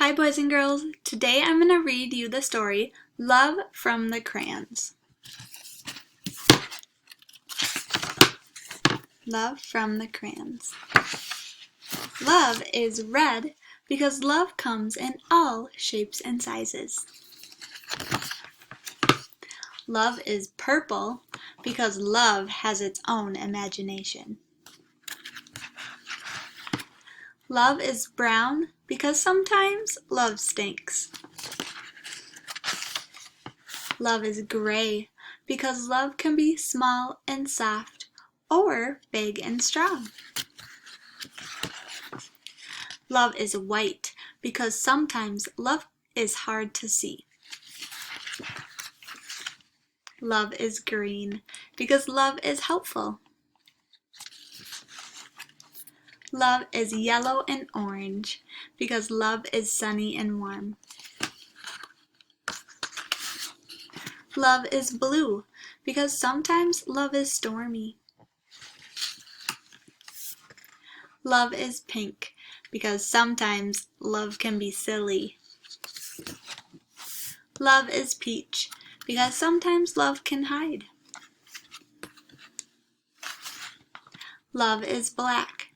Hi boys and girls, today I'm going to read you the story Love from the Crayons. Love from the Crayons. Love is red because love comes in all shapes and sizes. Love is purple because love has its own imagination. Love is brown because sometimes love stinks. Love is gray because love can be small and soft or big and strong. Love is white because sometimes love is hard to see. Love is green because love is helpful. Love is yellow and orange because love is sunny and warm. Love is blue because sometimes love is stormy. Love is pink because sometimes love can be silly. Love is peach because sometimes love can hide. Love is black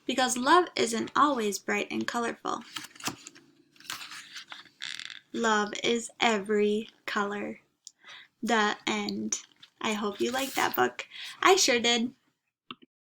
because love isn't always bright and colorful. Love is every color. The end. I hope you liked that book. I sure did.